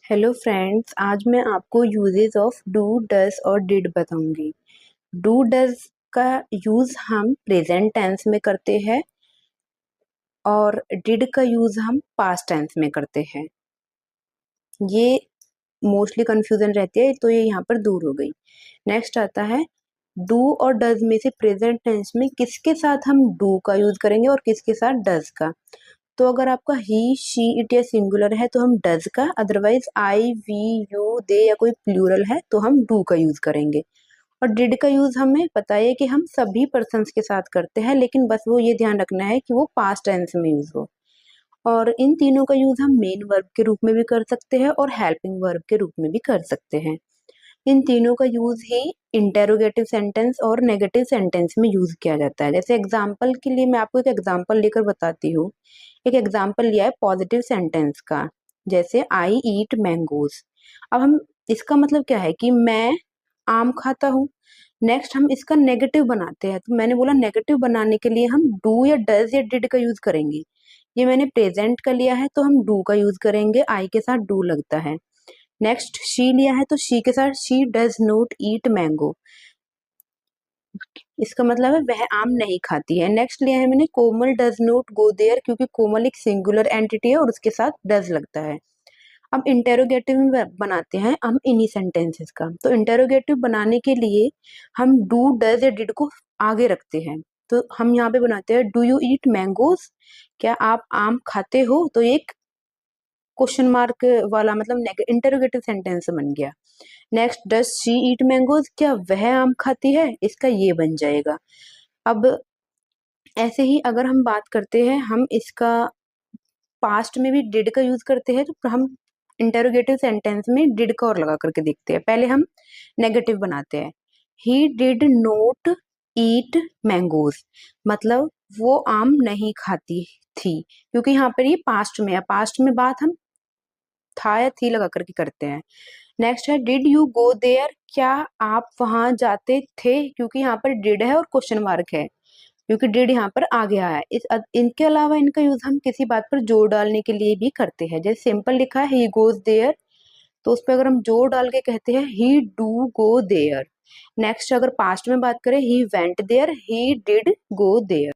Hello friends, आज मैं आपको यूजेस ऑफ डू डज और डिड बताऊंगी। डू डज का यूज हम प्रेजेंट टेंस में करते हैं और डिड का यूज हम पास्ट टेंस में करते हैं। ये मोस्टली कंफ्यूजन रहती है, तो ये यहाँ पर दूर हो गई। नेक्स्ट आता है डू और डज में से प्रेजेंट टेंस में किसके साथ हम डू का यूज करेंगे और किसके साथ डज का। तो अगर आपका ही शी इट या सिंगुलर है तो हम डज का, otherwise I we you they या कोई प्लूरल है तो हम डू का यूज करेंगे। और डिड का यूज हमें पता है कि हम सभी पर्सन्स के साथ करते हैं, लेकिन बस वो ये ध्यान रखना है कि वो पास्ट टेंस में यूज हो। और इन तीनों का यूज हम मेन वर्ब के रूप में भी कर सकते हैं और हेल्पिंग वर्ब के रूप में भी कर सकते हैं। इन तीनों का यूज ही इंटेरोगेटिव सेंटेंस और नेगेटिव सेंटेंस में यूज किया जाता है। जैसे एग्जाम्पल के लिए मैं आपको एक एग्जाम्पल लेकर बताती हूँ। एक एग्जाम्पल लिया है पॉजिटिव सेंटेंस का, जैसे आई ईट मैंगोज। अब हम इसका मतलब क्या है कि मैं आम खाता हूँ। नेक्स्ट हम इसका नेगेटिव बनाते हैं, तो मैंने बोला नेगेटिव बनाने के लिए हम डू या डज या डिड का यूज करेंगे। ये मैंने प्रेजेंट का लिया है तो हम डू का यूज करेंगे, आई के साथ डू लगता है। नेक्स्ट शी लिया है तो शी के साथ she does not eat mango, इसका मतलब है वह आम नहीं खाती है। नेक्स्ट लिया है मैंने कोमल डज नॉट गो देयर, क्योंकि कोमल एक सिंगुलर एंटिटी है और उसके साथ डज लगता है। अब इंटेरोगेटिव में बनाते हैं हम इन्हीं सेंटेंसेस का। तो इंटेरोगेटिव बनाने के लिए हम डू डज या डिड को आगे रखते हैं। तो हम यहाँ पे बनाते हैं डू यू ईट मैंगोज, क्या आप आम खाते हो। तो ये एक क्वेश्चन मार्क वाला मतलब इंटेरोगेटिव सेंटेंस बन गया। Next does she eat mangoes, क्या वह आम खाती है, इसका ये बन जाएगा। अब ऐसे ही अगर हम बात करते हैं, हम इसका पास्ट में भी डिड का यूज करते हैं, तो हम इंटेरोगेटिव सेंटेंस में डिड का और लगा करके देखते हैं। पहले हम नेगेटिव बनाते हैं, he did note eat mangoes, मतलब वो आम नहीं खाती थी, क्योंकि यहाँ पर ये पास्ट में है। पास्ट में बात हम था या थी लगा करके करते हैं। नेक्स्ट है डिड यू गो देयर, क्या आप वहां जाते थे, क्योंकि यहाँ पर डिड है और क्वेश्चन मार्क है, क्योंकि डिड यहाँ पर आ गया है। इनके अलावा इनका यूज हम किसी बात पर जोर डालने के लिए भी करते हैं। जैसे सिंपल लिखा है ही गोज देयर, तो उस पर अगर हम जोर डाल के कहते हैं he do go there. Next अगर पास्ट में बात करें he went there, he did go there.